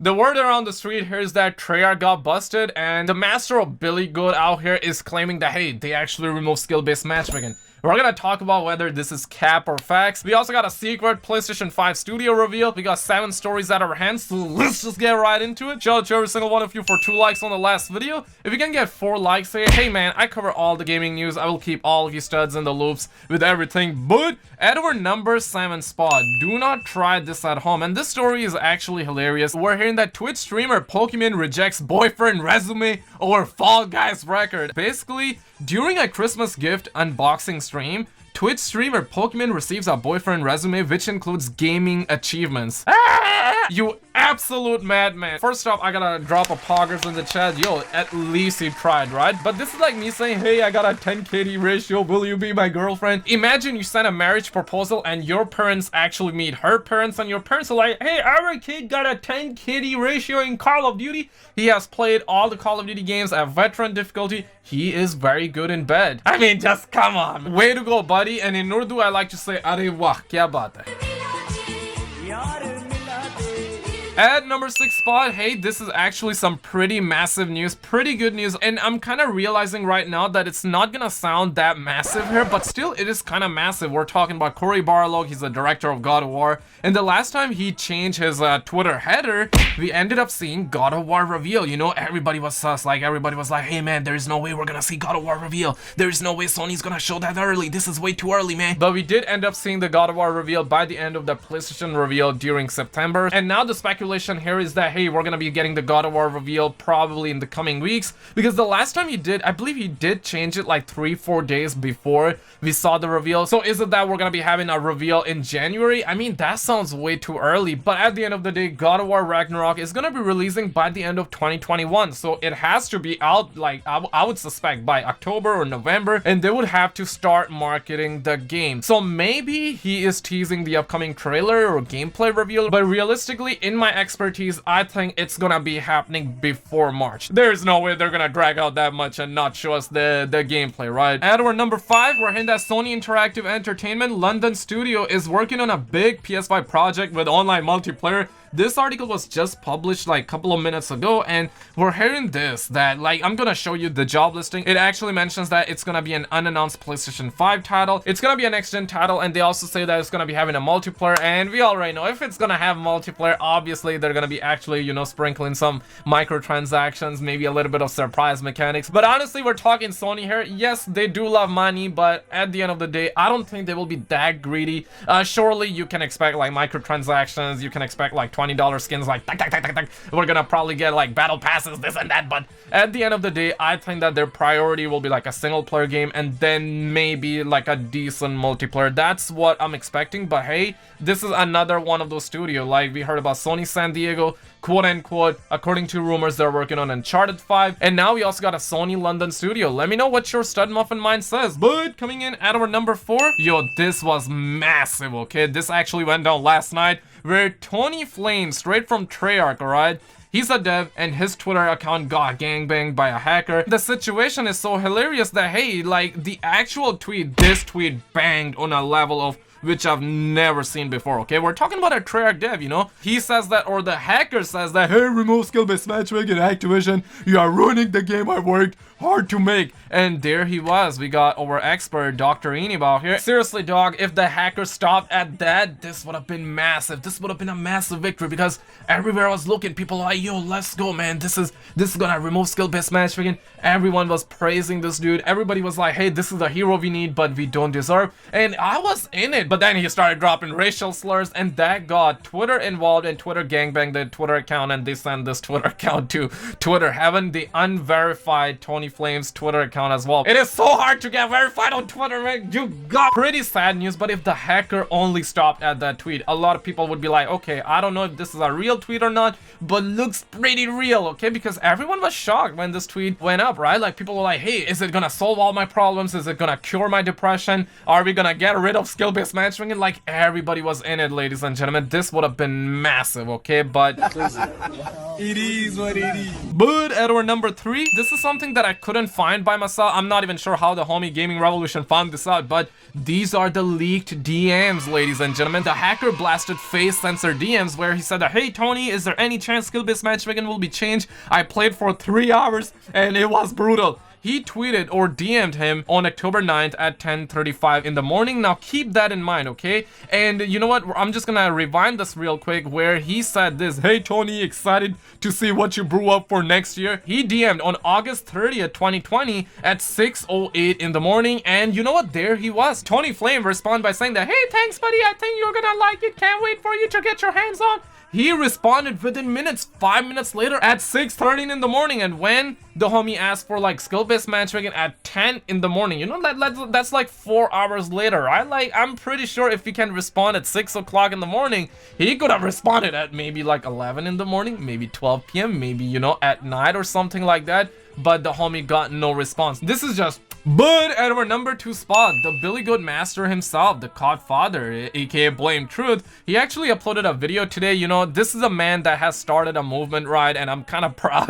The word around the street here is that Treyarch got busted, and the master of Billy Good out here is claiming that, hey, they actually removed skill-based matchmaking. We're gonna talk about whether this is cap or facts. We also got a secret PlayStation 5 studio reveal. We got 7 stories at our hands, so let's just get right into it. Shout out to every single one of you for 2 likes on the last video. If you can get 4 likes, say, hey man, I cover all the gaming news. I will keep all of you studs in the loops with everything. But at our number 7 spot, do not try this at home. And this story is actually hilarious. We're hearing that Twitch streamer Pokimane rejects boyfriend resume over Fall Guys record. Basically, during a Christmas gift unboxing stream, Twitch streamer Pokimane receives a boyfriend resume which includes gaming achievements. You absolute madman. First off, I gotta drop a poggers in the chat. Yo, at least he tried, right? But this is like me saying, hey, I got a 10-KD ratio, will you be my girlfriend? Imagine you send a marriage proposal and your parents actually meet her parents, and your parents are like, hey, our kid got a 10-KD ratio in Call of Duty. He has played all the Call of Duty games at veteran difficulty. He is very good in bed. I mean, just come on. Way to go, buddy. And in Urdu, I like to say, Arey wah, kya baat hai. At number 6 spot, hey, this is actually some pretty massive news, pretty good news, and I'm kind of realizing right now that it's not gonna sound that massive here, but still it is kind of massive. We're talking about Cory Barlog. He's the director of God of War, and the last time he changed his Twitter header, we ended up seeing God of War reveal. You know, everybody was sus, like everybody was like, hey man, there's no way we're gonna see God of War reveal. There's no way Sony's gonna show that early. This is way too early, man. But we did end up seeing the God of War reveal by the end of the PlayStation reveal during September, and now the speculation here is that, hey, we're gonna be getting the God of War reveal probably in the coming weeks, because the last time he did, I believe he did change it like 3-4 days before we saw the reveal. So is it that we're gonna be having a reveal in January? I mean, that sounds way too early, but at the end of the day, God of War Ragnarok is gonna be releasing by the end of 2021, so it has to be out, like, I would suspect by October or November, and they would have to start marketing the game. So maybe he is teasing the upcoming trailer or gameplay reveal, but realistically, in my expertise, I think it's gonna be happening before March. There's no way they're gonna drag out that much and not show us the gameplay, right? At our number 5, we're hearing that Sony Interactive Entertainment London studio is working on a big PS5 project with online multiplayer. This article was just published like a couple of minutes ago, and we're hearing this, that, like, I'm gonna show you the job listing. It actually mentions that it's gonna be an unannounced PlayStation 5 title. It's gonna be a next-gen title, and they also say that it's gonna be having a multiplayer, and we already know if it's gonna have multiplayer, obviously they're gonna be actually, you know, sprinkling some microtransactions, maybe a little bit of surprise mechanics. But honestly, we're talking Sony here. Yes, they do love money, but at the end of the day, I don't think they will be that greedy. Surely you can expect like microtransactions, you can expect like $20 skins, like we're gonna probably get like battle passes, this and that, but at the end of the day, I think that their priority will be like a single player game and then maybe like a decent multiplayer. That's what I'm expecting. But hey, this is another one of those studios. Like we heard about Sony San Diego, quote unquote, according to rumors, they're working on Uncharted 5, and now we also got a Sony London studio. Let me know what your stud muffin mind says. But coming in at our number 4, yo, this was massive, okay? This actually went down last night, where Tony Flame, straight from Treyarch, alright? He's a dev, and his Twitter account got gangbanged by a hacker. The situation is so hilarious that, hey, like, the actual tweet, this tweet banged on a level of which I've never seen before, okay? We're talking about a Treyarch dev, you know? He says that, or the hacker says that, hey, remove skill-based matchmaking at Activision. You are ruining the game I worked hard to make. And there he was. We got our expert, Dr. Enibal here. Seriously, dog, if the hacker stopped at that, this would have been massive. This would have been a massive victory, because everywhere I was looking, people were like, yo, let's go, man. This is gonna remove skill-based matchmaking. Everyone was praising this dude. Everybody was like, hey, this is the hero we need, but we don't deserve. And I was in it. But then he started dropping racial slurs, and that got Twitter involved, and Twitter gangbanged the Twitter account, and they sent this Twitter account to Twitter Heaven, the unverified Tony Flames Twitter account as well. It is so hard to get verified on Twitter, man. You got pretty sad news. But if the hacker only stopped at that tweet, a lot of people would be like, okay, I don't know if this is a real tweet or not, but looks pretty real, okay? Because everyone was shocked when this tweet went up, right? Like, people were like, hey, is it gonna solve all my problems? Is it gonna cure my depression? Are we gonna get rid of skill-based matchmaking, like everybody was in it, ladies and gentlemen. This would have been massive, okay? But it is what it is. But at our number 3, this is something that I couldn't find by myself. I'm not even sure how the homie Gaming Revolution found this out, but these are the leaked DMs, ladies and gentlemen. The hacker blasted face sensor DMs where he said that, hey Tony, is there any chance skill-based matchmaking will be changed? I played for 3 hours and it was brutal. He tweeted or DM'd him on October 9th at 10:35 in the morning. Now keep that in mind, okay? And you know what? I'm just gonna rewind this real quick where he said this. Hey Tony, excited to see what you brew up for next year. He DM'd on August 30th, 2020 at 6:08 in the morning. And you know what? There he was. Tony Flame responded by saying that, hey, thanks buddy, I think you're gonna like it. Can't wait for you to get your hands on. He responded within minutes, 5 minutes later at 6:13 in the morning. And when the homie asked for like skill-based matchmaking at 10 in the morning, you know, that's like 4 hours later, right? I'm pretty sure if he can respond at 6 o'clock in the morning, he could have responded at maybe like 11 in the morning, maybe 12 p.m., maybe, you know, at night or something like that. But the homie got no response. This is just... But at our number 2 spot, the Billy Goat Master himself, the Codfather, aka Blame Truth, he actually uploaded a video today. You know, this is a man that has started a movement, right? And I'm kind of proud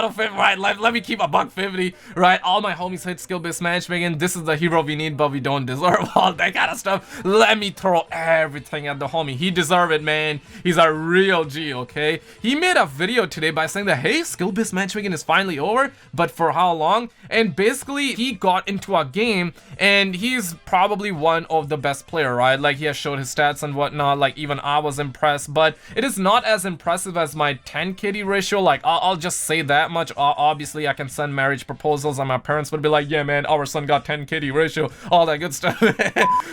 of him, right? Let me keep a $150, right? All my homies hate skill-based matchmaking. This is the hero we need, but we don't deserve, all that kind of stuff. Let me throw everything at the homie. He deserves it, man. He's a real G, okay? He made a video today by saying that, hey, skill-based matchmaking is finally over, but for how long? And basically, he got into a game and he's probably one of the best player, right? Like he has showed his stats and whatnot. Like even I was impressed, but it is not as impressive as my 10 KD ratio. Like I'll just say that much. Obviously I can send marriage proposals and my parents would be like, yeah man, our son got 10 KD ratio, all that good stuff.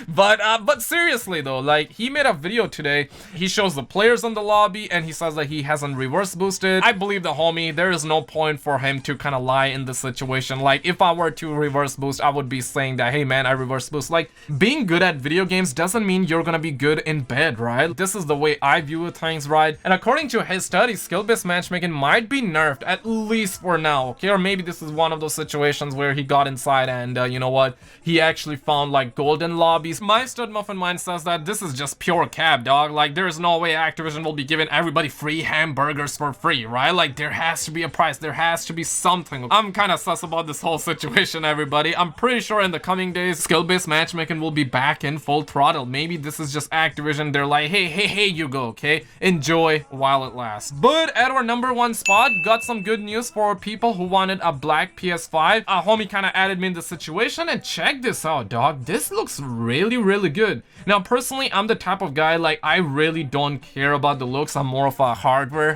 but seriously though, like he made a video today. He shows the players in the lobby and he says that he hasn't reverse boosted. I believe the homie, there is no point for him to kind of lie in this situation. Like if I were to reverse boost, I would be saying that, hey man, I reverse boost. Like being good at video games doesn't mean you're gonna be good in bed, right? This is the way I view things, right? And according to his studies, skill-based matchmaking might be nerfed, at least for now, okay? Or maybe this is one of those situations where he got inside and you know what, he actually found like golden lobbies. My stud muffin mind says that this is just pure cap, dog. Like there's no way Activision will be giving everybody free hamburgers for free, right? Like there has to be a price, there has to be something. I'm kind of sus about this whole situation, everybody. I'm pretty sure in the coming days, skill-based matchmaking will be back in full throttle. Maybe this is just Activision. They're like, hey, you go, okay? Enjoy while it lasts. But at our number 1 spot, got some good news for people who wanted a black PS5. A homie kind of added me in the situation, and check this out, dog. This looks really, really good. Now, personally, I'm the type of guy, like, I really don't care about the looks. I'm more of a hardware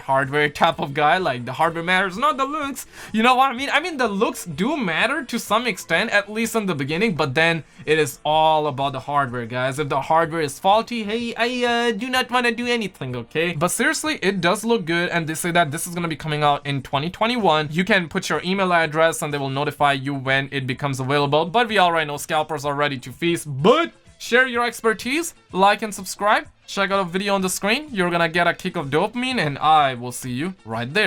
type of guy. Like, the hardware matters, not the looks. You know what I mean? I mean, the looks do matter to some extent, at least in the beginning, but then it is all about the hardware, guys. If the hardware is faulty, hey, I do not want to do anything, okay? But seriously, it does look good, and they say that this is going to be coming out in 2021. You can put your email address and they will notify you when it becomes available, but we already know scalpers are ready to feast. But share your expertise, like and subscribe, check out a video on the screen. You're gonna get a kick of dopamine, and I will see you right there.